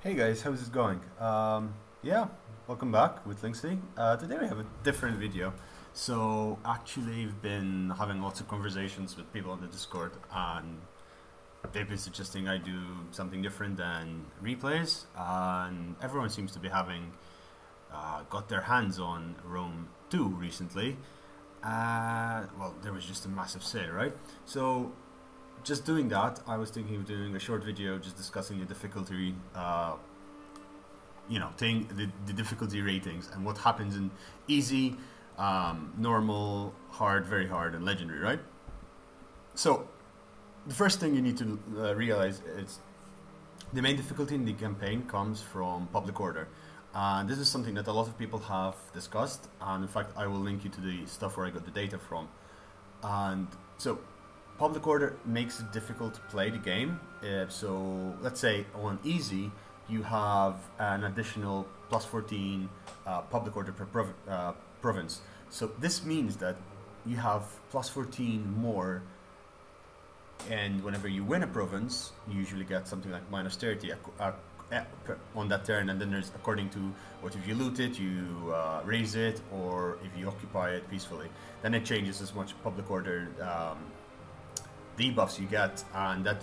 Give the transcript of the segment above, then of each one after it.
Hey guys, how's it going? Yeah, welcome back with Linksy. Today we have a different video. So actually, we've been having lots of conversations with people on the Discord, and they've been suggesting I do something different than replays, and everyone seems to be having got their hands on Rome 2 recently. Well, there was just a massive sale, right? So just doing that, I was thinking of doing a short video just discussing the difficulty, the difficulty ratings and what happens in easy, normal, hard, very hard, and legendary, right? So the first thing you need to realize is the main difficulty in the campaign comes from public order. And this is something that a lot of people have discussed, and in fact I will link you to the stuff where I got the data from. And so public order makes it difficult to play the game. So let's say on easy you have an additional plus 14 public order per province. So this means that you have plus 14 more, and whenever you win a province you usually get something like minus 30 on that turn, and then there's according to what if you loot it, you raise it, or if you occupy it peacefully, then it changes as much public order debuffs you get, and that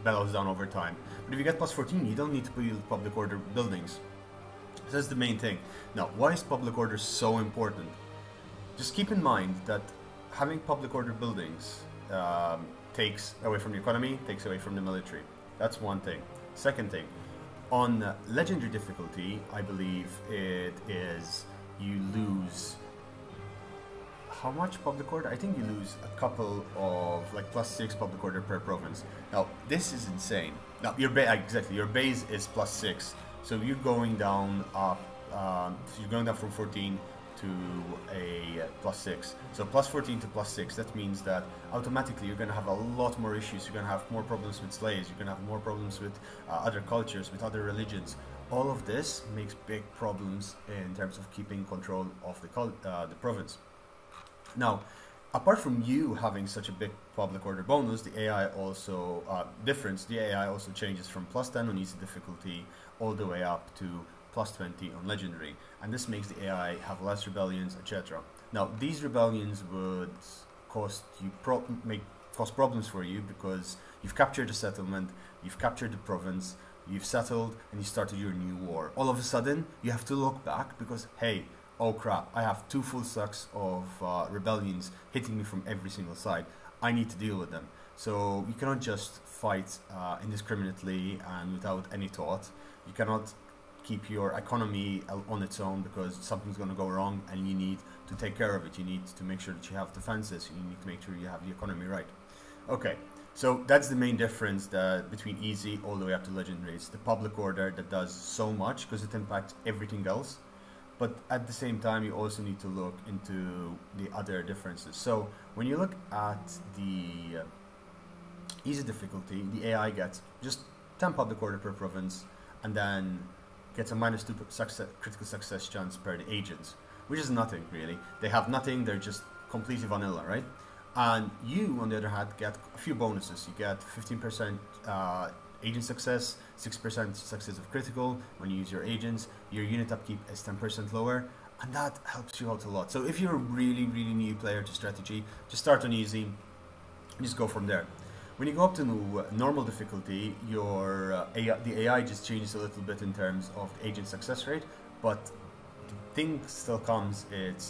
bellows down over time. But if you get plus 14, you don't need to build public order buildings. So that's the main thing. Now, why is public order so important? Just keep in mind that having public order buildings takes away from the economy, takes away from the military. That's one thing. Second thing, on legendary difficulty, I believe it is you lose how much public order? I think you lose a couple of like plus 6 public order per province. Now this is insane. Now your base is plus 6, so you're going down up. You're going down from 14 to a plus 6. So plus 14 to plus 6. That means that automatically you're going to have a lot more issues. You're going to have more problems with slaves. You're going to have more problems with other cultures, with other religions. All of this makes big problems in terms of keeping control of the province. Now, apart from you having such a big public order bonus, the AI also the AI also changes from plus 10 on easy difficulty all the way up to plus 20 on legendary, and this makes the AI have less rebellions, etc. Now, these rebellions would cause problems for you because you've captured a settlement, you've captured the province, you've settled, and you started your new war. All of a sudden, you have to look back because, hey, oh crap, I have 2 full stacks of rebellions hitting me from every single side. I need to deal with them. So you cannot just fight indiscriminately and without any thought. You cannot keep your economy on its own because something's going to go wrong and you need to take care of it. You need to make sure that you have defenses. You need to make sure you have the economy right. Okay, so that's the main difference between easy all the way up to legendary. It's the public order that does so much because it impacts everything else. But at the same time, you also need to look into the other differences. So when you look at the easy difficulty, the AI gets just 10 public order per province, and then gets a minus 2 critical success chance per the agents, which is nothing really. They have nothing, they're just completely vanilla, right? And you, on the other hand, get a few bonuses. You get 15% agent success, 6% success of critical when you use your agents. Your unit upkeep is 10% lower, and that helps you out a lot. So if you're a really new player to strategy, just start on easy and just go from there. When you go up to normal difficulty, the AI just changes a little bit in terms of the agent success rate, but the thing still comes,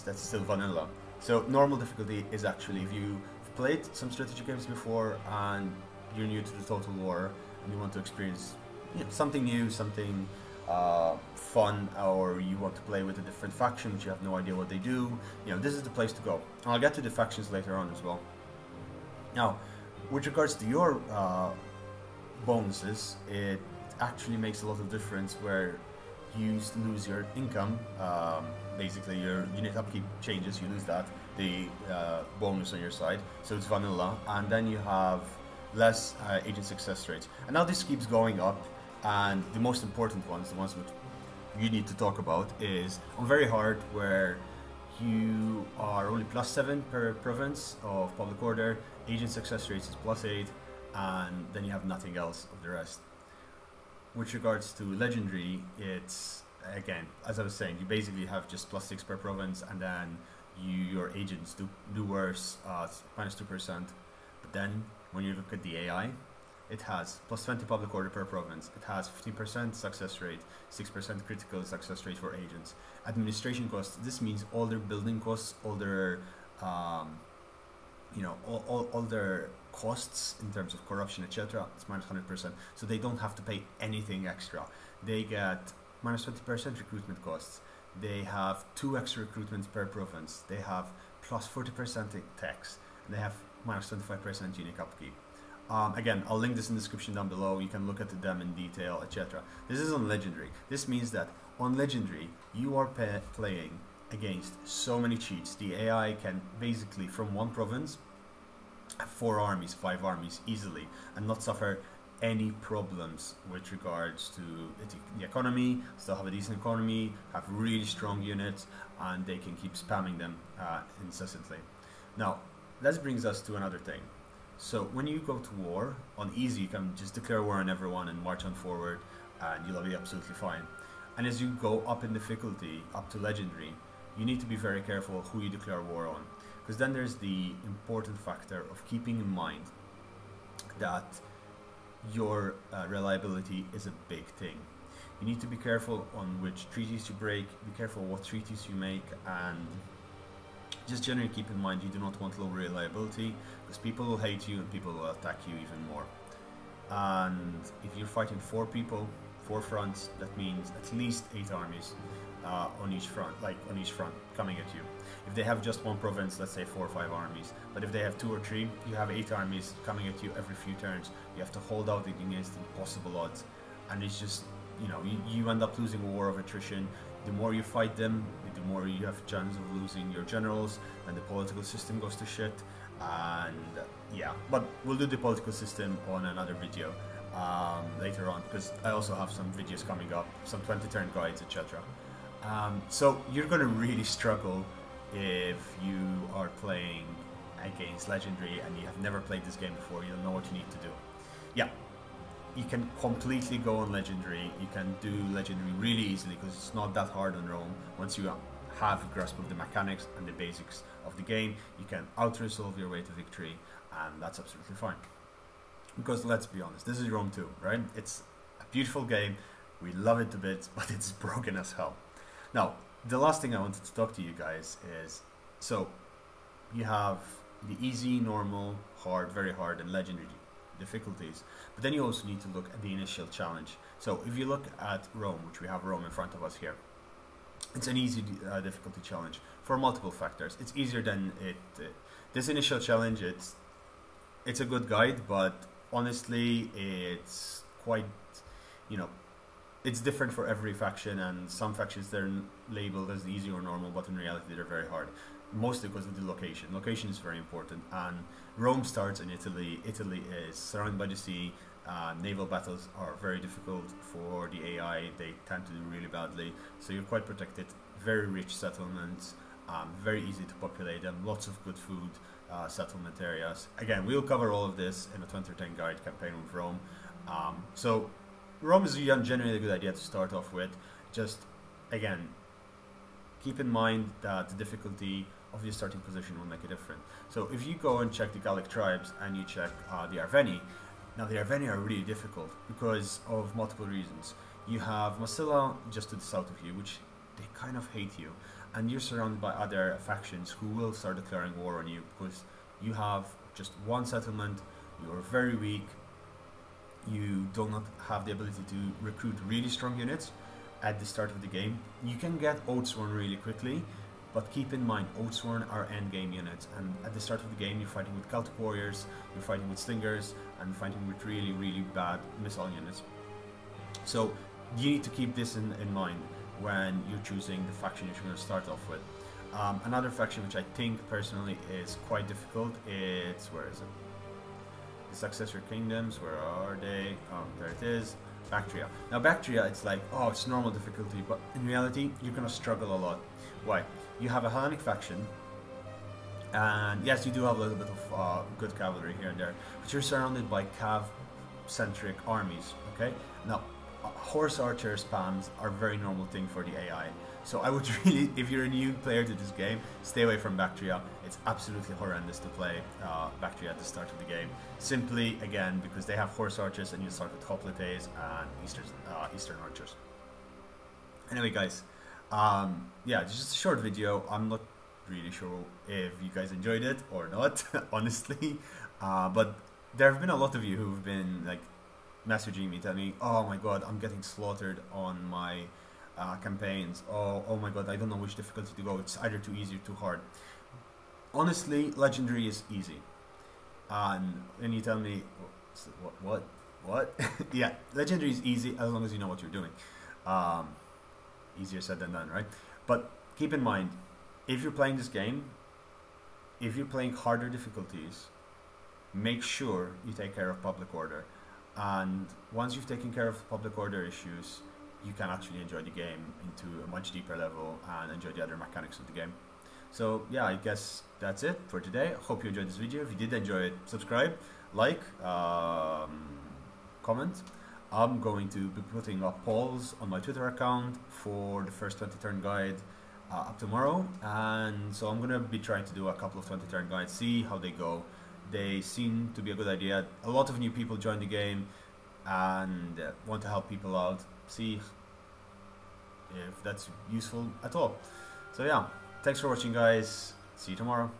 that's still vanilla. So normal difficulty is actually if you've played some strategy games before and you're new to the Total War and you want to experience something new, something fun, or you want to play with a different faction but you have no idea what they do, this is the place to go. And I'll get to the factions later on as well. Now, with regards to your bonuses, it actually makes a lot of difference where you lose your income. Basically, your unit upkeep changes, you lose that, the bonus on your side, so it's vanilla, and then you have less agent success rates. And now this keeps going up, and the most important ones, the ones that you need to talk about, is on very hard, where you are only plus 7 per province of public order, agent success rates is plus 8, and then you have nothing else of the rest. with regards to legendary, it's again, as I was saying, you basically have just +6 per province, and then your agents do worse, -2%. But then when you look at the AI, it has +20 public order per province. It has 15% success rate, 6% critical success rate for agents. Administration costs. This means all their building costs, all their all their costs in terms of corruption, etc. It's -100%. So they don't have to pay anything extra. They get -20% recruitment costs. They have 2 extra recruitments per province. They have +40% tax. And they have -25% unique upkeep. Again, I'll link this in the description down below. You can look at them in detail, etc. This is on legendary. This means that on legendary, you are playing against so many cheats. The AI can basically, from one province, have 4 armies, 5 armies easily, and not suffer any problems with regards to the economy. Still have a decent economy, have really strong units, and they can keep spamming them incessantly. Now, that brings us to another thing. So when you go to war on easy, you can just declare war on everyone and march on forward, and you'll be absolutely fine. And as you go up in difficulty, up to legendary, you need to be very careful who you declare war on, because then there's the important factor of keeping in mind that your reliability is a big thing. You need to be careful on which treaties you break, be careful what treaties you make, and just generally keep in mind you do not want low reliability, because people will hate you and people will attack you even more. And if you're fighting 4 people, 4 fronts, that means at least 8 armies on each front coming at you. If they have just one province, let's say 4 or 5 armies, but if they have 2 or 3, you have 8 armies coming at you every few turns. You have to hold out against impossible odds, and it's just, you end up losing a war of attrition. The more you fight them, the more you have a chance of losing your generals, and the political system goes to shit. And yeah, but we'll do the political system on another video later on, because I also have some videos coming up, some 20-turn guides, etc. So you're going to really struggle if you are playing against legendary and you have never played this game before. You don't know what you need to do. Yeah, you can completely go on legendary. You can do legendary really easily because it's not that hard on Rome. Once you have a grasp of the mechanics and the basics of the game, you can out-resolve your way to victory, and that's absolutely fine. Because let's be honest, this is Rome 2, right? It's a beautiful game. We love it to bits, but it's broken as hell. Now, the last thing I wanted to talk to you guys is, so you have the easy, normal, hard, very hard, and legendary difficulties, but then you also need to look at the initial challenge. So if you look at Rome, which we have Rome in front of us here, it's an easy difficulty challenge for multiple factors. It's easier than this initial challenge. It's a good guide, but honestly, it's quite, it's different for every faction, and some factions they're labeled as easy or normal, but in reality they're very hard, mostly because of the location. Location is very important, and Rome starts in Italy. Italy is surrounded by the sea. Naval battles are very difficult for the AI. They tend to do really badly, so you're quite protected. Very rich settlements, very easy to populate them, lots of good food, settlement areas. Again, we'll cover all of this in a 2010 guide campaign with Rome. So Rome is generally a good idea to start off with. Just, again, keep in mind that the difficulty of your starting position will make a difference. So if you go and check the Gallic tribes and you check the Arveni, now the Arveni are really difficult because of multiple reasons. You have Massilla just to the south of you, which they kind of hate you, and you're surrounded by other factions who will start declaring war on you because you have just one settlement, you are very weak, you do not have the ability to recruit really strong units at the start of the game. You can get Oathsworn really quickly, but keep in mind, Oathsworn are endgame units, and at the start of the game you're fighting with Celtic warriors, you're fighting with slingers, and fighting with really, really bad missile units. So you need to keep this in mind when you're choosing the faction you're going to start off with. Another faction which I think personally is quite difficult, it's, where is it? The Successor Kingdoms, where are they? Oh, there it is. Bactria. Now Bactria, it's like, oh, it's normal difficulty, but in reality you're going to struggle a lot. Why? You have a Hellenic faction, and yes, you do have a little bit of good cavalry here and there, but you're surrounded by cav-centric armies, okay? Now, horse archer spams are a very normal thing for the AI. So I would really, if you're a new player to this game, stay away from Bactria. It's absolutely horrendous to play Bactria at the start of the game. Simply, again, because they have horse archers and you start with hoplites and Eastern archers. Anyway, guys, yeah, just a short video. I'm not really sure if you guys enjoyed it or not, honestly. But there have been a lot of you who've been like messaging me telling me, oh my god, I'm getting slaughtered on my campaigns. Oh my god, I don't know which difficulty to go. It's either too easy or too hard. Honestly, legendary is easy. And you tell me, what? Yeah, legendary is easy as long as you know what you're doing. Easier said than done, right? But keep in mind, if you're playing this game, if you're playing harder difficulties, make sure you take care of public order. And once you've taken care of public order issues, you can actually enjoy the game into a much deeper level and enjoy the other mechanics of the game. So yeah, I guess that's it for today. Hope you enjoyed this video. If you did enjoy it, subscribe, like, comment. I'm going to be putting up polls on my Twitter account for the first 20 turn guide up tomorrow, and so I'm going to be trying to do a couple of 20 turn guides, see how they go. They seem to be a good idea. A lot of new people join the game and want to help people out. See if that's useful at all. So yeah, thanks for watching, guys. See you tomorrow.